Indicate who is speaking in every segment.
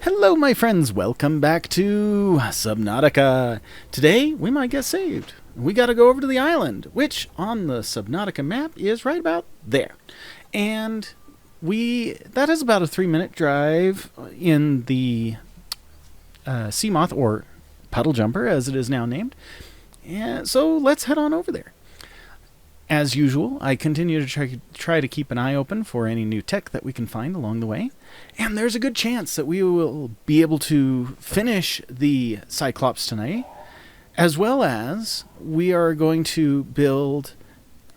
Speaker 1: Hello my friends, welcome back to Subnautica. Today we might get saved. We gotta go over to the island, which on the Subnautica map is right about there. And that is about a 3-minute drive in the sea moth, or puddle jumper as it is now named. And so let's head on over there. As usual, I continue to try to keep an eye open for any new tech that we can find along the way. And there's a good chance that we will be able to finish the Cyclops tonight, as well as we are going to build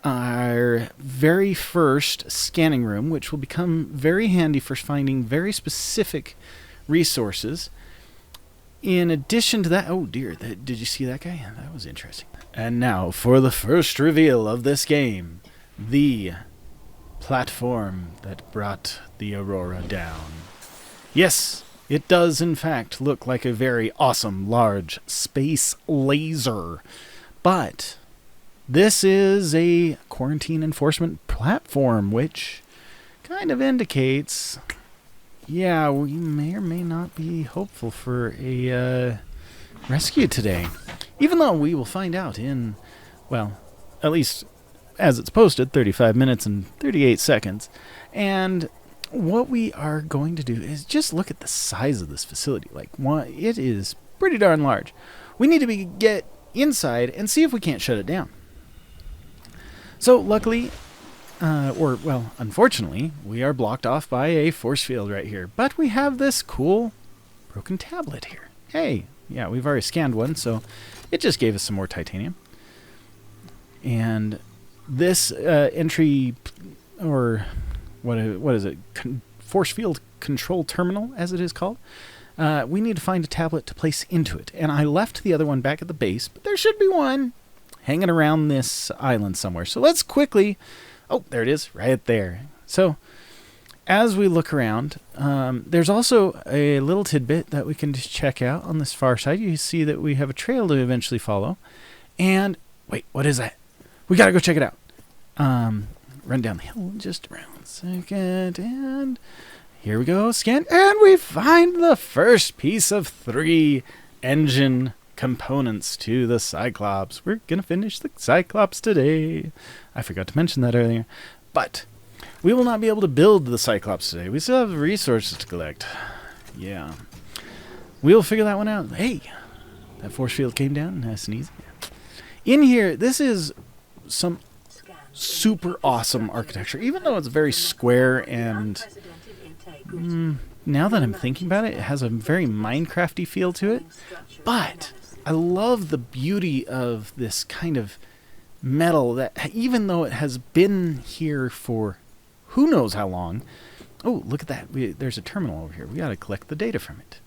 Speaker 1: our very first scanning room, which will become very handy for finding very specific resources. In addition to that, oh dear, did you see that guy? That was interesting. And now for the first reveal of this game, the platform that brought the Aurora down. Yes, it does in fact look like a very awesome large space laser, but this is a quarantine enforcement platform, which kind of indicates, yeah, we may or may not be hopeful for a rescue today. Even though we will find out in, well, at least as it's posted, 35 minutes and 38 seconds. And what we are going to do is just look at the size of this facility. Like, it is pretty darn large. We need to get inside and see if we can't shut it down. So luckily, unfortunately, we are blocked off by a force field right here. But we have this cool broken tablet here. Hey, yeah, we've already scanned one, so it just gave us some more titanium. And this entry, or what is it? Force field control terminal, as it is called. We need to find a tablet to place into it. And I left the other one back at the base, but there should be one hanging around this island somewhere. So let's quickly... Oh, there it is, right there. So as we look around, there's also a little tidbit that we can just check out on this far side. You see that we have a trail to eventually follow. And, wait, what is that? We gotta go check it out. Run down the hill just around a second, and here we go, scan, and we find the first piece of 3 engine components to the Cyclops. We're gonna finish the Cyclops today. I forgot to mention that earlier. But we will not be able to build the Cyclops today. We still have resources to collect. Yeah. We'll figure that one out. Hey, that force field came down nice and easy. In here, this is some super awesome architecture. Even though it's very square and... now that I'm thinking about it, it has a very Minecrafty feel to it. But I love the beauty of this kind of metal that, even though it has been here for who knows how long. Oh, look at that. There's a terminal over here. We got to collect the data from it.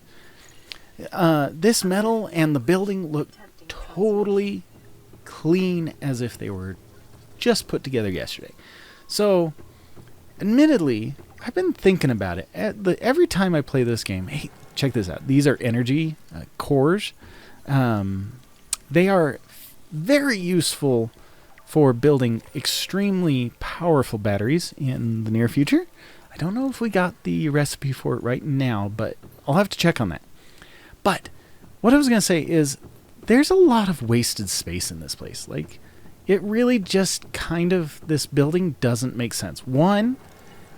Speaker 1: This metal and the building look totally clean, as if they were just put together yesterday. So, admittedly, I've been thinking about it. Every time I play this game, hey, check this out. These are energy cores. They are very useful for building extremely powerful batteries in the near future. I don't know if we got the recipe for it right now, but I'll have to check on that. But what I was going to say is there's a lot of wasted space in this place. Like, it really just kind of, this building doesn't make sense. One,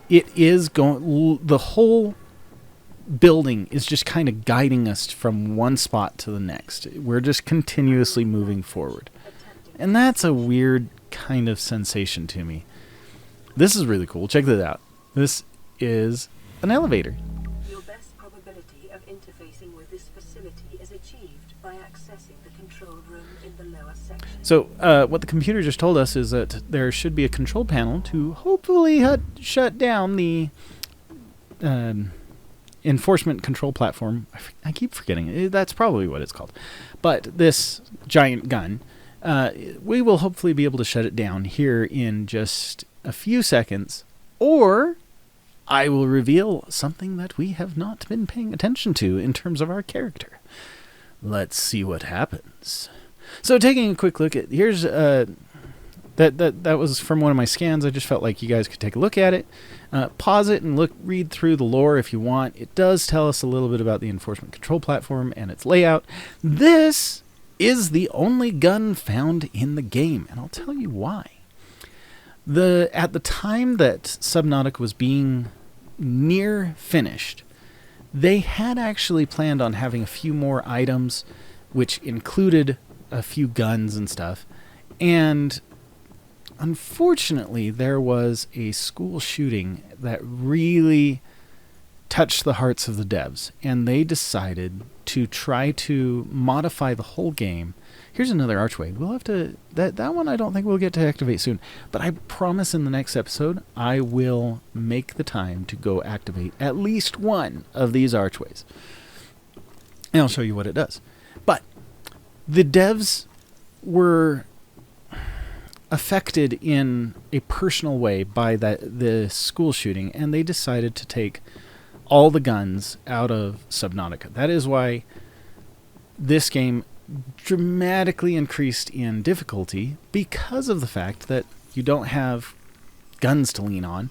Speaker 1: it is the whole building is just kind of guiding us from one spot to the next. We're just continuously moving forward. And that's a weird kind of sensation to me. This is really cool. Check this out. This is an elevator.
Speaker 2: Your best probability of interfacing with this facility is achieved by accessing the control room in the lower section.
Speaker 1: So what the computer just told us is that there should be a control panel to hopefully shut down the enforcement control platform. I keep forgetting. That's probably what it's called. But this giant gun, we will hopefully be able to shut it down here in just a few seconds, or I will reveal something that we have not been paying attention to in terms of our character. Let's see what happens. So taking a quick look at, here's That was from one of my scans. I just felt like you guys could take a look at it. Pause it and read through the lore if you want. It does tell us a little bit about the enforcement control platform and its layout. This is the only gun found in the game, and I'll tell you why. At the time that Subnautica was being near finished, they had actually planned on having a few more items, which included a few guns and stuff. And unfortunately, there was a school shooting that really touched the hearts of the devs, and they decided to try to modify the whole game. Here's another archway. We'll have to... That one I don't think we'll get to activate soon. But I promise in the next episode, I will make the time to go activate at least one of these archways. And I'll show you what it does. But the devs were affected in a personal way by the school shooting, and they decided to take all the guns out of Subnautica. That is why this game dramatically increased in difficulty, because of the fact that you don't have guns to lean on.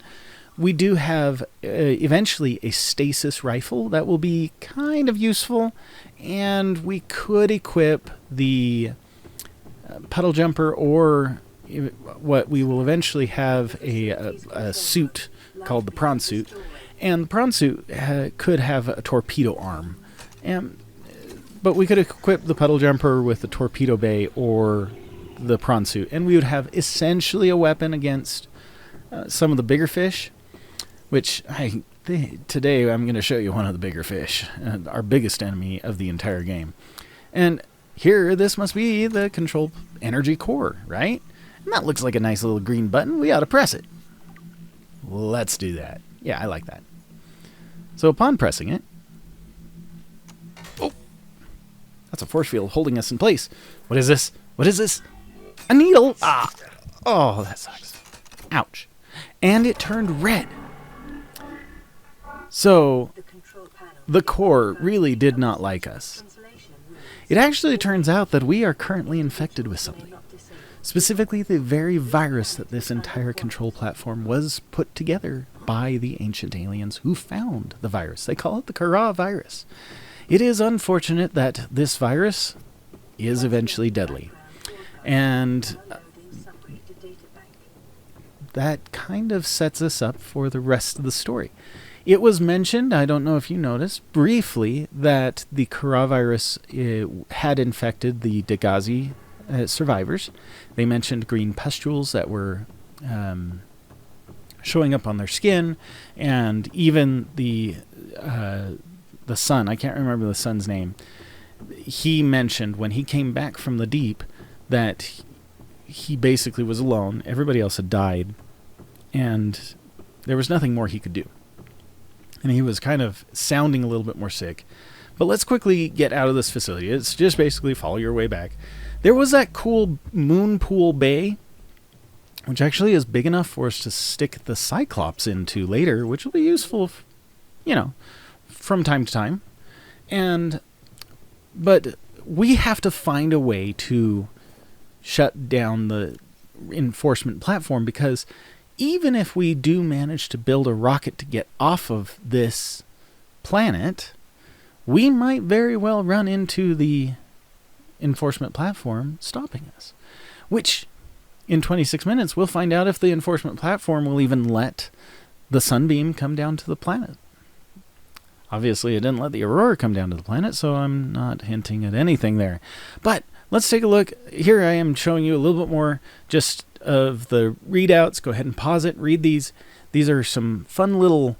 Speaker 1: We do have eventually a stasis rifle that will be kind of useful, and we could equip the puddle jumper, or what we will eventually have a suit called the prawn suit, and the prawn suit could have a torpedo arm. But we could equip the puddle jumper with the torpedo bay or the prawn suit, and we would have essentially a weapon against some of the bigger fish, which today I'm going to show you one of the bigger fish, our biggest enemy of the entire game. And here, this must be the control energy core, right? And that looks like a nice little green button. We ought to press it. Let's do that. Yeah, I like that. So upon pressing it, that's a force field holding us in place. What is this? What is this? A needle! Ah! Oh, that sucks. Ouch. And it turned red. So, the core really did not like us. It actually turns out that we are currently infected with something. Specifically, the very virus that this entire control platform was put together by the ancient aliens who found the virus. They call it the Kara virus. It is unfortunate that this virus is eventually deadly. And that kind of sets us up for the rest of the story. It was mentioned, I don't know if you noticed, briefly, that the Kara virus had infected the Dagazi survivors. They mentioned green pustules that were showing up on their skin, and even the son, I can't remember the son's name, he mentioned when he came back from the deep that he basically was alone. Everybody else had died, and there was nothing more he could do. And he was kind of sounding a little bit more sick. But let's quickly get out of this facility. It's just basically follow your way back. There was that cool moon pool bay, which actually is big enough for us to stick the Cyclops into later, which will be useful, from time to time. But we have to find a way to shut down the enforcement platform, because even if we do manage to build a rocket to get off of this planet, we might very well run into the enforcement platform stopping us. Which, in 26 minutes, we'll find out if the enforcement platform will even let the Sunbeam come down to the planet. Obviously, it didn't let the Aurora come down to the planet, so I'm not hinting at anything there. But let's take a look. Here I am showing you a little bit more just of the readouts. Go ahead and pause it, read these. These are some fun little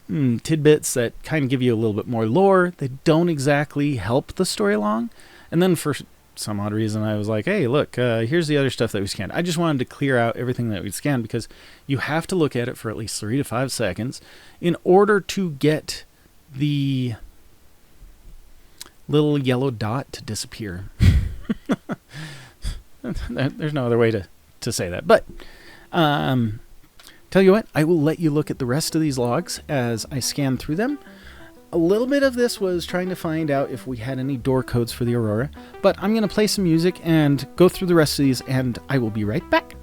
Speaker 1: tidbits that kind of give you a little bit more lore. They don't exactly help the story along. And then for some odd reason, I was like, hey, look, here's the other stuff that we scanned. I just wanted to clear out everything that we scanned, because you have to look at it for at least 3 to 5 seconds in order to get the little yellow dot to disappear. There's no other way to say that. But tell you what, I will let you look at the rest of these logs as I scan through them. A little bit of this was trying to find out if we had any door codes for the Aurora, but I'm going to play some music and go through the rest of these, and I will be right back.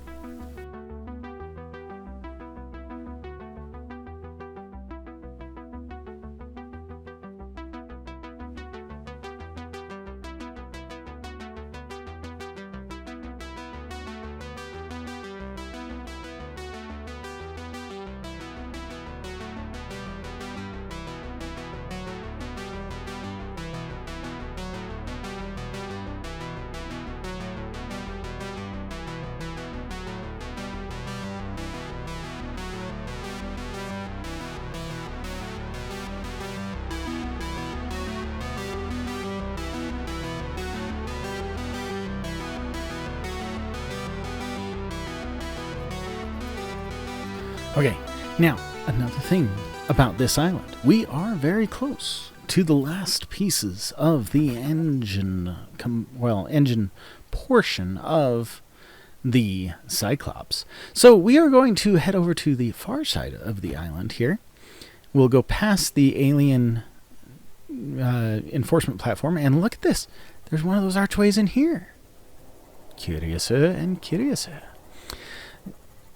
Speaker 1: Okay, now, another thing about this island. We are very close to the last pieces of the engine portion of the Cyclops. So we are going to head over to the far side of the island here. We'll go past the alien enforcement platform, and look at this. There's one of those archways in here. Curiouser and curiouser.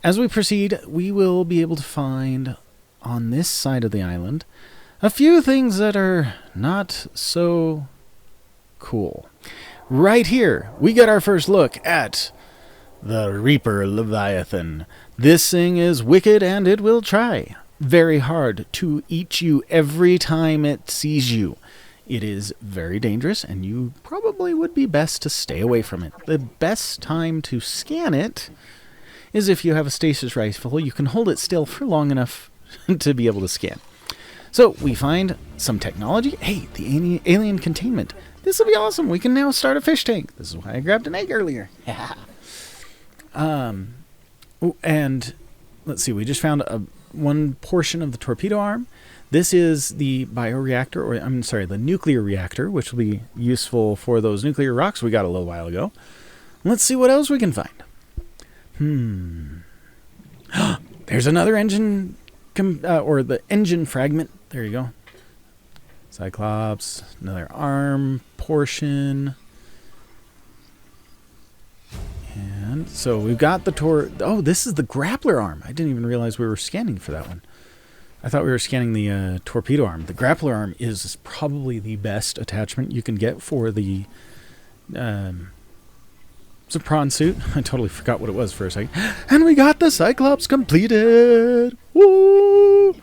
Speaker 1: As we proceed, we will be able to find on this side of the island a few things that are not so cool. Right here, we get our first look at the Reaper Leviathan. This thing is wicked, and it will try very hard to eat you every time it sees you. It is very dangerous, and you probably would be best to stay away from it. The best time to scan it is if you have a stasis rifle. You can hold it still for long enough to be able to scan. So we find some technology. Hey, the alien containment. This will be awesome. We can now start a fish tank. This is why I grabbed an egg earlier. And let's see. We just found one portion of the torpedo arm. This is the bioreactor, or I'm sorry, the nuclear reactor, which will be useful for those nuclear rocks we got a little while ago. Let's see what else we can find. There's another engine, or the engine fragment. There you go. Cyclops, another arm portion. And so we've got the oh, this is the grappler arm. I didn't even realize we were scanning for that one. I thought we were scanning the torpedo arm. The grappler arm is probably the best attachment you can get for the it's a prawn suit. I totally forgot what it was for a second. And we got the Cyclops completed. Woo!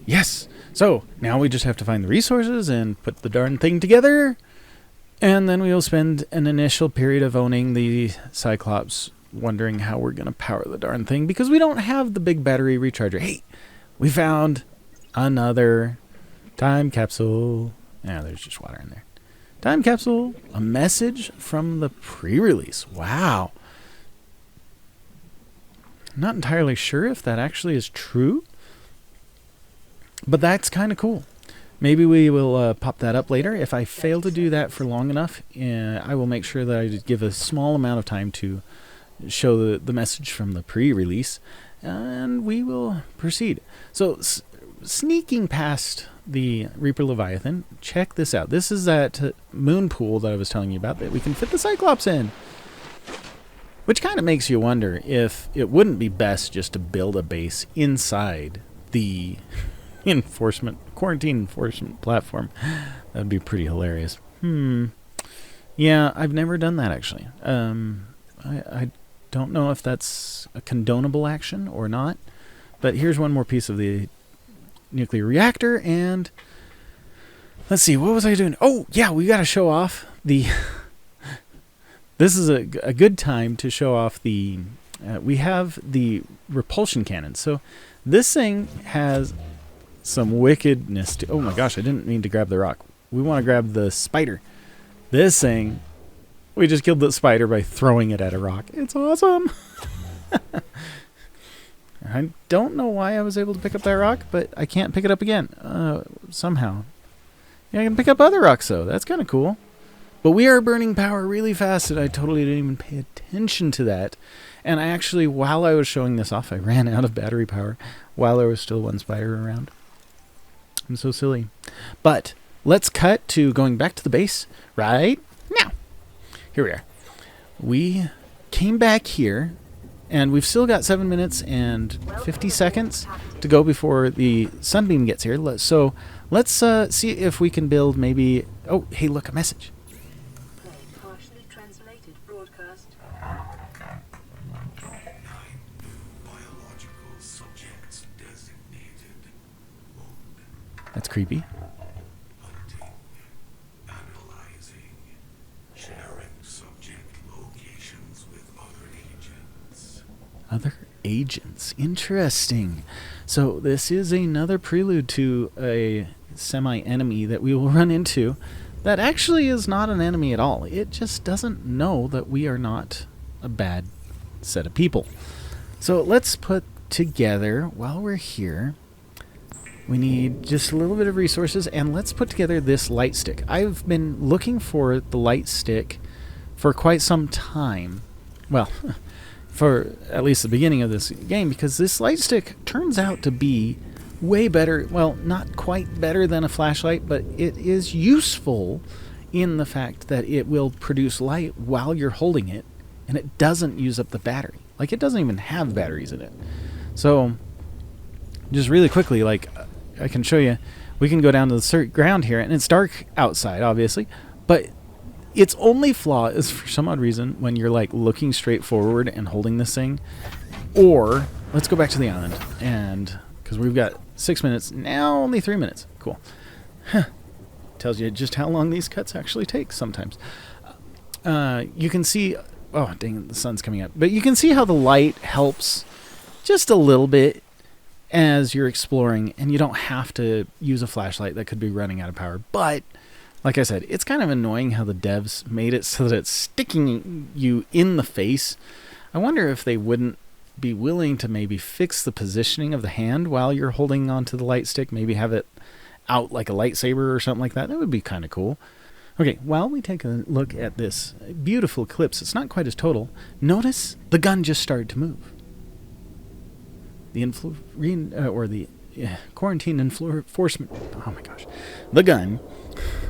Speaker 1: Yes. So now we just have to find the resources and put the darn thing together. And then we'll spend an initial period of owning the Cyclops, wondering how we're going to power the darn thing, because we don't have the big battery recharger. Hey, we found another time capsule. Yeah, there's just water in there. Time capsule, a message from the pre-release. Wow. I'm not entirely sure if that actually is true, but that's kind of cool. Maybe we will pop that up later. If I fail to do that for long enough, I will make sure that I give a small amount of time to show the message from the pre-release, and we will proceed. So, sneaking past the Reaper Leviathan, check this out. This is that moon pool that I was telling you about that we can fit the Cyclops in. Which kind of makes you wonder if it wouldn't be best just to build a base inside the quarantine enforcement platform. That would be pretty hilarious. Yeah, I've never done that, actually. I don't know if that's a condonable action or not. But here's one more piece of the nuclear reactor, and let's see, what was I doing? Oh, yeah, we got to show off the... This is a good time to show off the... we have the repulsion cannon. So this thing has some wickedness to... Oh my gosh, I didn't mean to grab the rock. We want to grab the spider. This thing, we just killed the spider by throwing it at a rock. It's awesome! I don't know why I was able to pick up that rock, but I can't pick it up again. Somehow. Yeah, I can pick up other rocks, though. That's kind of cool. But we are burning power really fast, and I totally didn't even pay attention to that. And I actually, while I was showing this off, I ran out of battery power while there was still one spider around. I'm so silly. But let's cut to going back to the base right now. Here we are. We came back here, and we've still got 7 minutes and 50 seconds to go before the Sunbeam gets here. So let's see if we can build maybe... Oh, hey, look, a message.
Speaker 2: Partially translated broadcast.
Speaker 3: Biological subjects designated.
Speaker 1: That's creepy.
Speaker 3: Hunting, analyzing, sharing subject locations with other agents.
Speaker 1: Other agents. Interesting. So this is another prelude to a semi-enemy that we will run into that actually is not an enemy at all. It just doesn't know that we are not a bad set of people. So let's put together, while we're here, we need just a little bit of resources, and let's put together this light stick. I've been looking for the light stick for quite some time. Well, for at least the beginning of this game, because this light stick turns out to be way better. Well, not quite better than a flashlight, but it is useful in the fact that it will produce light while you're holding it, and it doesn't use up the battery. Like, it doesn't even have batteries in it. So, just really quickly, like, I can show you, we can go down to the ground here, and it's dark outside, obviously, but its only flaw is, for some odd reason, when you're, like, looking straight forward and holding this thing. Or, let's go back to the island, and... because we've got 6 minutes, now only 3 minutes. Cool. Tells you just how long these cuts actually take sometimes. You can see... oh, dang it, the sun's coming up. But you can see how the light helps just a little bit as you're exploring, and you don't have to use a flashlight that could be running out of power. But, like I said, it's kind of annoying how the devs made it so that it's sticking you in the face. I wonder if they wouldn't be willing to maybe fix the positioning of the hand while you're holding onto the light stick. Maybe have it out like a lightsaber or something like that. That would be kind of cool. Okay, while we take a look at this beautiful eclipse, it's not quite as total. Notice the gun just started to move. The quarantine enforcement... oh my gosh. The gun,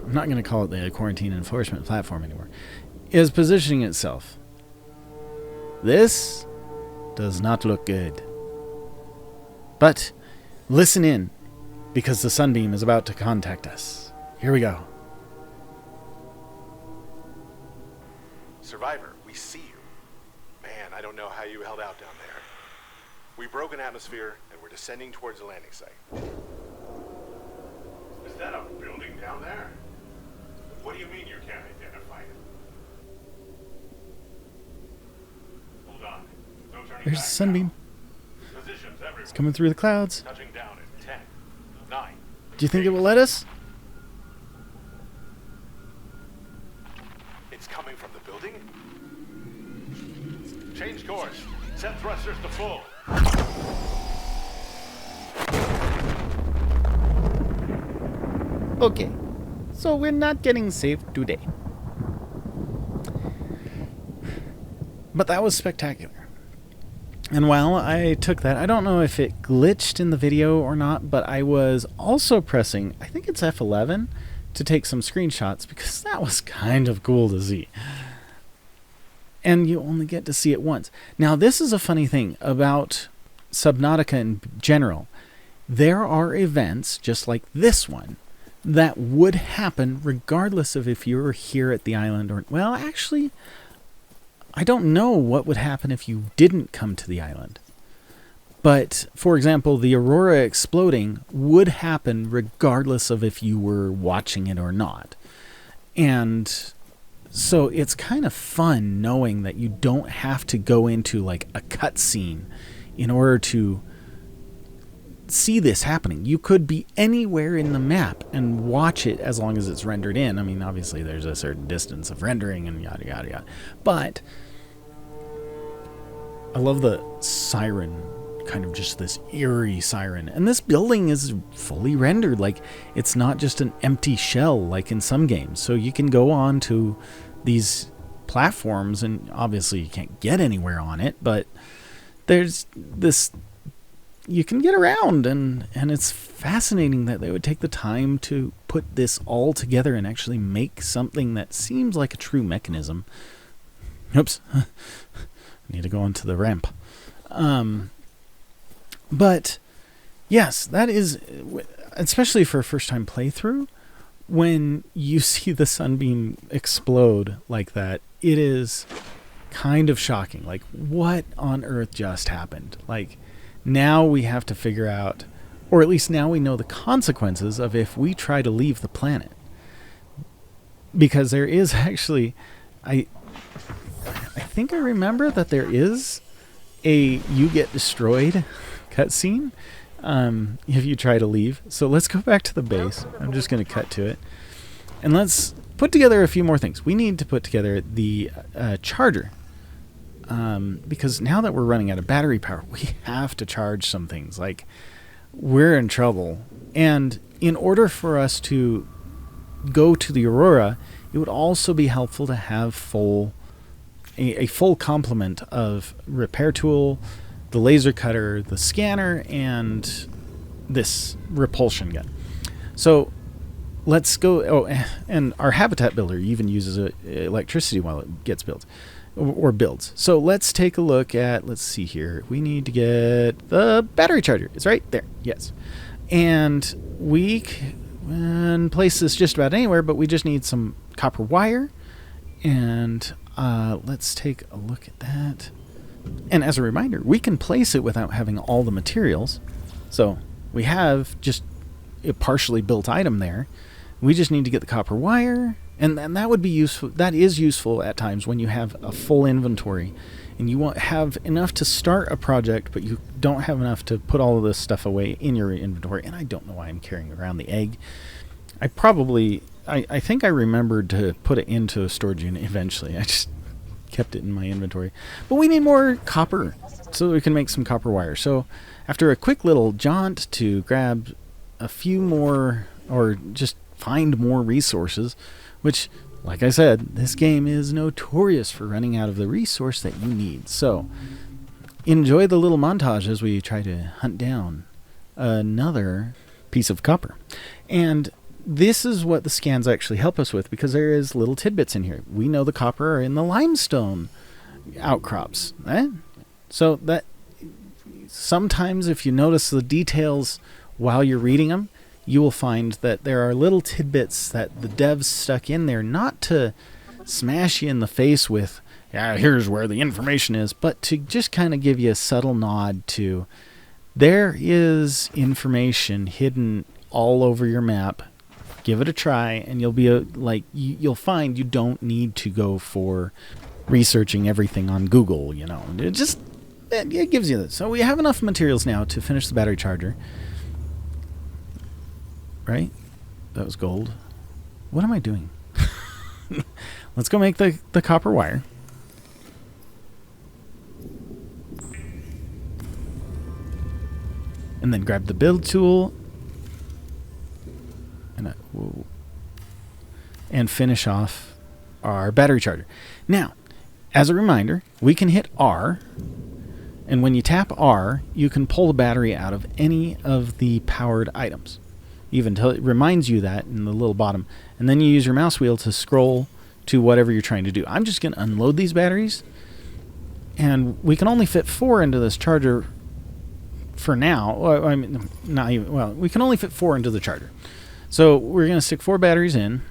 Speaker 1: I'm not going to call it the quarantine enforcement platform anymore, is positioning itself. This does not look good. But listen in, because the Sunbeam is about to contact us. Here we go.
Speaker 4: Survivor, we see you. Man, I don't know how you held out down there. We broke an atmosphere, and we're descending towards the landing site. Is that a building down there? What do you mean you can't identify it? Hold on. No turning
Speaker 1: There's
Speaker 4: back
Speaker 1: the Sunbeam.
Speaker 4: now. Positions everywhere.
Speaker 1: It's coming through the clouds.
Speaker 4: Touching down in 10, 9.
Speaker 1: Do you think it will let us?
Speaker 4: It's coming from the building? Change course. Set thrusters to full.
Speaker 1: Okay, so we're not getting saved today. But that was spectacular. And while I took that, I don't know if it glitched in the video or not, but I was also pressing, I think it's F11, to take some screenshots, because that was kind of cool to see. And you only get to see it once. Now, this is a funny thing about Subnautica in general. There are events, just like this one, that would happen regardless of if you were here at the island or... well, actually, I don't know what would happen if you didn't come to the island. But, for example, the aurora exploding would happen regardless of if you were watching it or not. And so it's kind of fun knowing that you don't have to go into like a cutscene in order to see this happening. You could be anywhere in the map and watch it as long as it's rendered in. I mean, obviously there's a certain distance of rendering and yada yada yada. But I love the siren, kind of just this eerie siren. And this building is fully rendered. Like, it's not just an empty shell like in some games. So you can go on to these platforms, and obviously you can't get anywhere on it, but there's this you can get around, and it's fascinating that they would take the time to put this all together and actually make something that seems like a true mechanism. Oops. I need to go onto the ramp. But yes, that is, especially for a first-time playthrough, when you see the Sunbeam explode like that, it is kind of shocking. Like, what on earth just happened? Like, now we have to figure out, or at least now we know the consequences of if we try to leave the planet. Because there is actually, I think I remember that there is a you get destroyed cutscene if you try to leave. So let's go back to the base. I'm just going to cut to it. And let's put together a few more things. We need to put together the charger. Because now that we're running out of battery power, we have to charge some things. Like, we're in trouble. And in order for us to go to the Aurora, it would also be helpful to have a full complement of repair tool, the laser cutter, the scanner, and this repulsion gun. So let's go. Oh, and our habitat builder even uses electricity while it gets built. Or builds. So let's take a look at, let's see here. We need to get the battery charger. It's right there. Yes. And we can place this just about anywhere, but we just need some copper wire. And let's take a look at that. And as a reminder, we can place it without having all the materials. So we have just a partially built item there. We just need to get the copper wire. And that would be useful. That is useful at times when you have a full inventory and you won't have enough to start a project, but you don't have enough to put all of this stuff away in your inventory. And I don't know why I'm carrying around the egg. I think I remembered to put it into a storage unit eventually. I just kept it in my inventory. But we need more copper so we can make some copper wire. So after a quick little jaunt to grab a few more, or just find more resources, which, like I said, this game is notorious for running out of the resource that you need. So, enjoy the little montage as we try to hunt down another piece of copper. And this is what the scans actually help us with, because there is little tidbits in here. We know the copper are in the limestone outcrops. So that sometimes if you notice the details while you're reading them, you will find that there are little tidbits that the devs stuck in there, not to smash you in the face with, yeah, here's where the information is, but to just kind of give you a subtle nod to, there is information hidden all over your map. Give it a try, and you'll be you'll find you don't need to go for researching everything on Google. You know, it gives you this. So we have enough materials now to finish the battery charger. Right? That was gold. What am I doing? Let's go make the copper wire. And then grab the build tool. And finish off our battery charger. Now, as a reminder, we can hit R. And when you tap R, you can pull the battery out of any of the powered items. Even till it reminds you that in the little bottom. And then you use your mouse wheel to scroll to whatever you're trying to do. I'm just going to unload these batteries. And we can only fit 4 into this charger for now. Well, I mean, not even, well, we can only fit 4 into the charger. So we're going to stick 4 batteries in.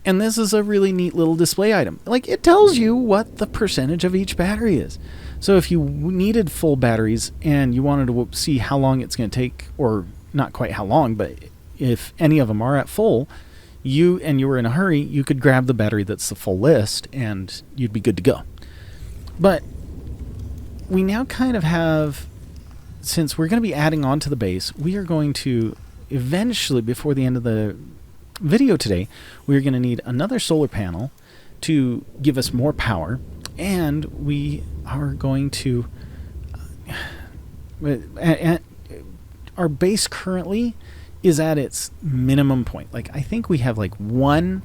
Speaker 1: And this is a really neat little display item. Like, it tells you what the percentage of each battery is. So if you needed full batteries and you wanted to see how long it's going to take, or not quite how long, but if any of them are at full, you were in a hurry, you could grab the battery that's the full list and you'd be good to go. But we now kind of have, since we're going to be adding on to the base, we are going to eventually, before the end of the video today, we're going to need another solar panel to give us more power, and we are going to our base currently is at its minimum point. Like, I think we have like 1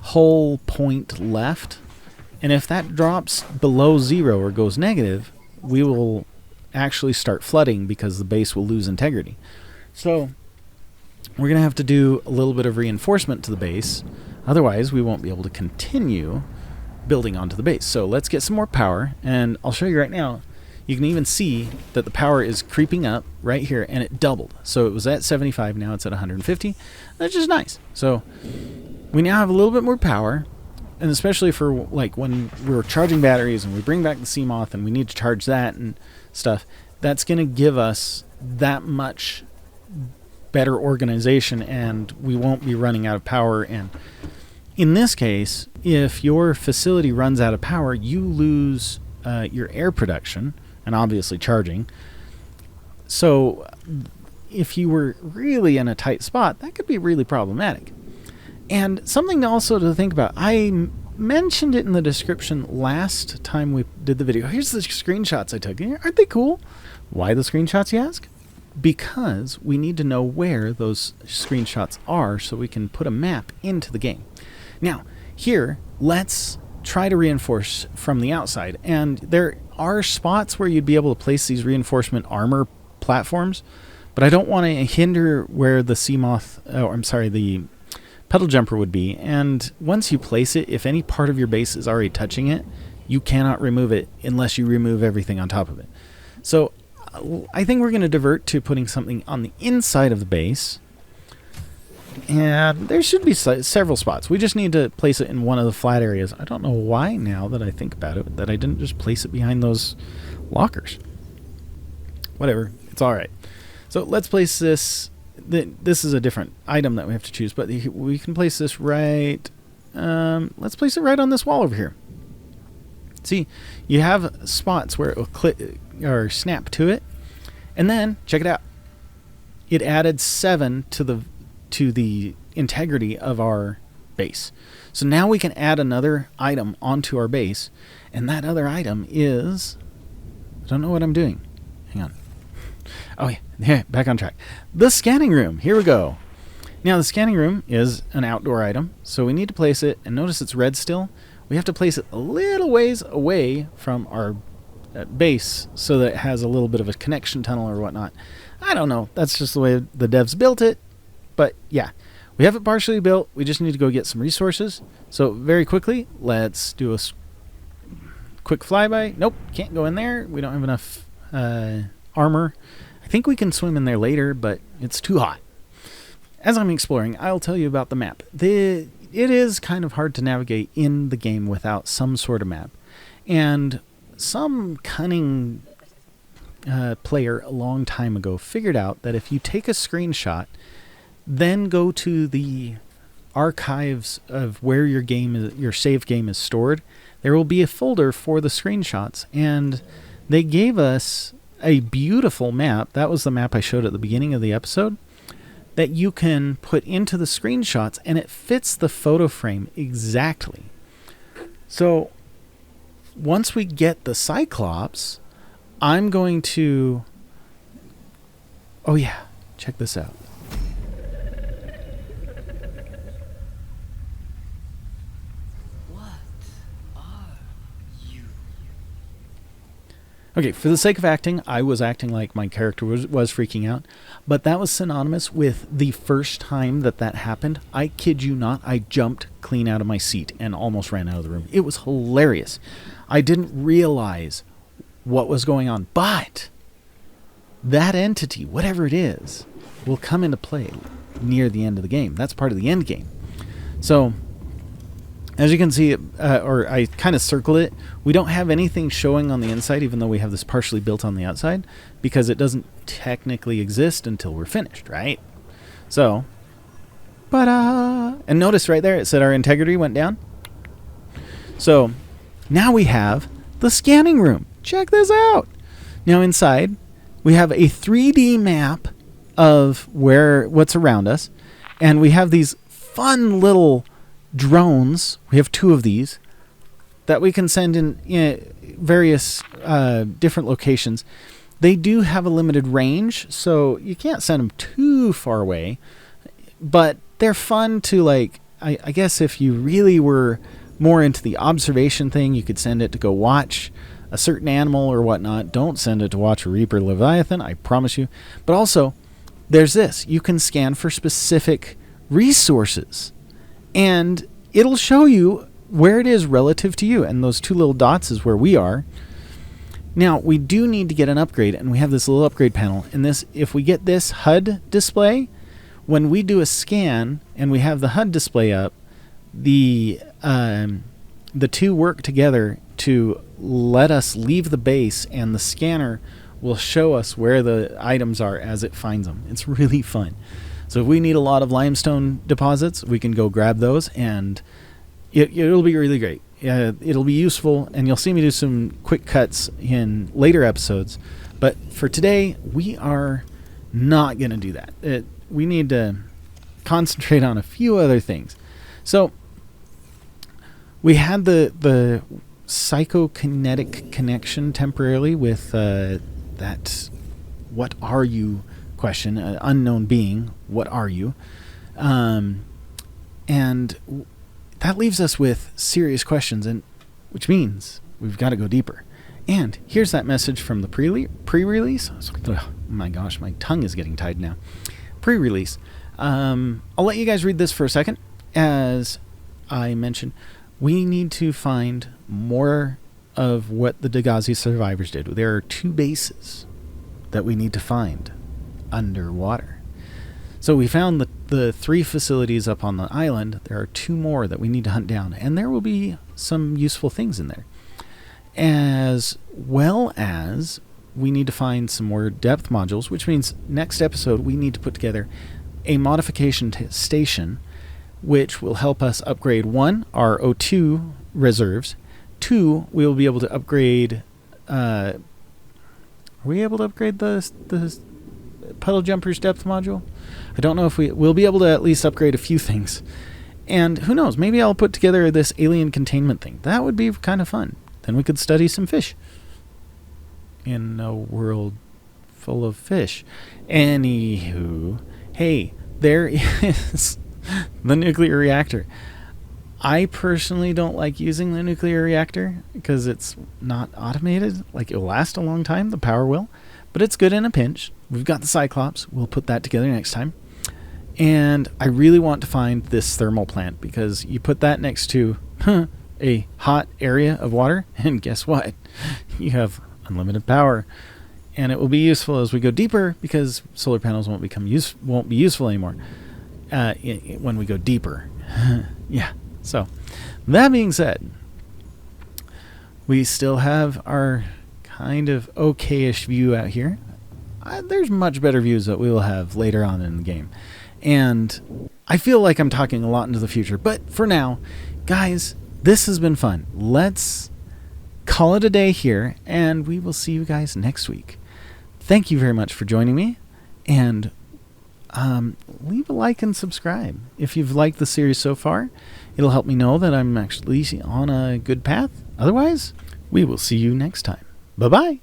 Speaker 1: whole point left, and if that drops below 0 or goes negative, we will actually start flooding because the base will lose integrity. So we're going to have to do a little bit of reinforcement to the base. Otherwise, we won't be able to continue building onto the base. So let's get some more power, and I'll show you right now. You can even see that the power is creeping up right here, and it doubled. So it was at 75, now it's at 150. That's just nice. So we now have a little bit more power, and especially for like when we're charging batteries and we bring back the Seamoth and we need to charge that and stuff, that's going to give us that much better organization, and we won't be running out of power. And in this case, if your facility runs out of power, you lose your air production and obviously charging. So if you were really in a tight spot, that could be really problematic. And something also to think about, I mentioned it in the description last time we did the video. Here's the screenshots I took. Aren't they cool? Why the screenshots, you ask? Because we need to know where those screenshots are so we can put a map into the game. Now, here, let's try to reinforce from the outside. And there are spots where you'd be able to place these reinforcement armor platforms, but I don't want to hinder where the the pedal jumper would be. And once you place it, if any part of your base is already touching it, you cannot remove it unless you remove everything on top of it. So I think we're going to divert to putting something on the inside of the base. And there should be several spots. We just need to place it in one of the flat areas. I don't know why, now that I think about it, that I didn't just place it behind those lockers. Whatever. It's all right. So let's place this. This is a different item that we have to choose, but we can place this right. Let's place it right on this wall over here. See, you have spots where it will click or snap to it, and then check it out. It added 7 to the integrity of our base. So now we can add another item onto our base, and that other item is, I don't know what I'm doing. Hang on. Oh yeah, back on track. The scanning room. Here we go. Now the scanning room is an outdoor item, so we need to place it, and notice it's red still. We have to place it a little ways away from our base so that it has a little bit of a connection tunnel or whatnot. I don't know. That's just the way the devs built it. But yeah, we have it partially built. We just need to go get some resources. So very quickly, let's do a quick flyby. Nope, can't go in there. We don't have enough armor. I think we can swim in there later, but it's too hot. As I'm exploring, I'll tell you about the map. It is kind of hard to navigate in the game without some sort of map. And some cunning player a long time ago figured out that if you take a screenshot, then go to the archives of where your save game is stored, there will be a folder for the screenshots. And they gave us a beautiful map. That was the map I showed at the beginning of the episode, that you can put into the screenshots, and it fits the photo frame exactly. So once we get the Cyclops, I'm going to... Oh yeah, check this out. Okay, for the sake of acting, I was acting like my character was freaking out, but that was synonymous with the first time that happened. I kid you not, I jumped clean out of my seat and almost ran out of the room. It was hilarious. I didn't realize what was going on, but that entity, whatever it is, will come into play near the end of the game. That's part of the end game. So, as you can see, or I kind of circled it, we don't have anything showing on the inside, even though we have this partially built on the outside, because it doesn't technically exist until we're finished, right? So, and notice right there, it said our integrity went down. So, now we have the scanning room. Check this out. Now inside, we have a 3D map of what's around us, and we have these fun little drones. We have 2 of these that we can send in various different locations. They do have a limited range, so you can't send them too far away, but they're fun to, like, I guess if you really were more into the observation thing, you could send it to go watch a certain animal or whatnot, don't send it to watch a Reaper Leviathan, I promise you. But also, there's this. You can scan for specific resources, and it'll show you where it is relative to you, and those 2 little dots is where we are. Now, we do need to get an upgrade, and we have this little upgrade panel. And this, if we get this HUD display, when we do a scan and we have the HUD display up, the 2 work together to let us leave the base, and the scanner will show us where the items are as it finds them. It's really fun. So if we need a lot of limestone deposits, we can go grab those, and it'll be really great. It'll be useful, and you'll see me do some quick cuts in later episodes. But for today, we are not going to do that. We need to concentrate on a few other things. So we had the psychokinetic connection temporarily with that "what are you" question, unknown being, what are you? And that leaves us with serious questions, and which means we've got to go deeper. And here's that message from the pre-release. Oh my gosh, my tongue is getting tied now. Pre-release. I'll let you guys read this for a second. As I mentioned, we need to find more of what the Dagazi survivors did. There are 2 bases that we need to find underwater. So we found the 3 facilities up on the island. There are 2 more that we need to hunt down, and there will be some useful things in there. As well as we need to find some more depth modules, which means next episode we need to put together a modification station which will help us upgrade 1, our O2 reserves. 2, we will be able to upgrade are we able to upgrade the Puddle Jumper's depth module? I don't know if we'll be able to at least upgrade a few things. And who knows, maybe I'll put together this alien containment thing. That would be kind of fun. Then we could study some fish in a world full of fish. Anywho, hey, there is the nuclear reactor. I personally don't like using the nuclear reactor because it's not automated. Like, it'll last a long time, the power will, but it's good in a pinch. We've got the Cyclops. We'll put that together next time. And I really want to find this thermal plant, because you put that next to a hot area of water, and guess what? You have unlimited power. And it will be useful as we go deeper, because solar panels won't be useful anymore when we go deeper. Yeah. So, that being said, we still have our kind of okay-ish view out here. There's much better views that we will have later on in the game. And I feel like I'm talking a lot into the future. But for now, guys, this has been fun. Let's call it a day here, and we will see you guys next week. Thank you very much for joining me, and leave a like and subscribe. If you've liked the series so far, it'll help me know that I'm actually on a good path. Otherwise, we will see you next time. Bye-bye.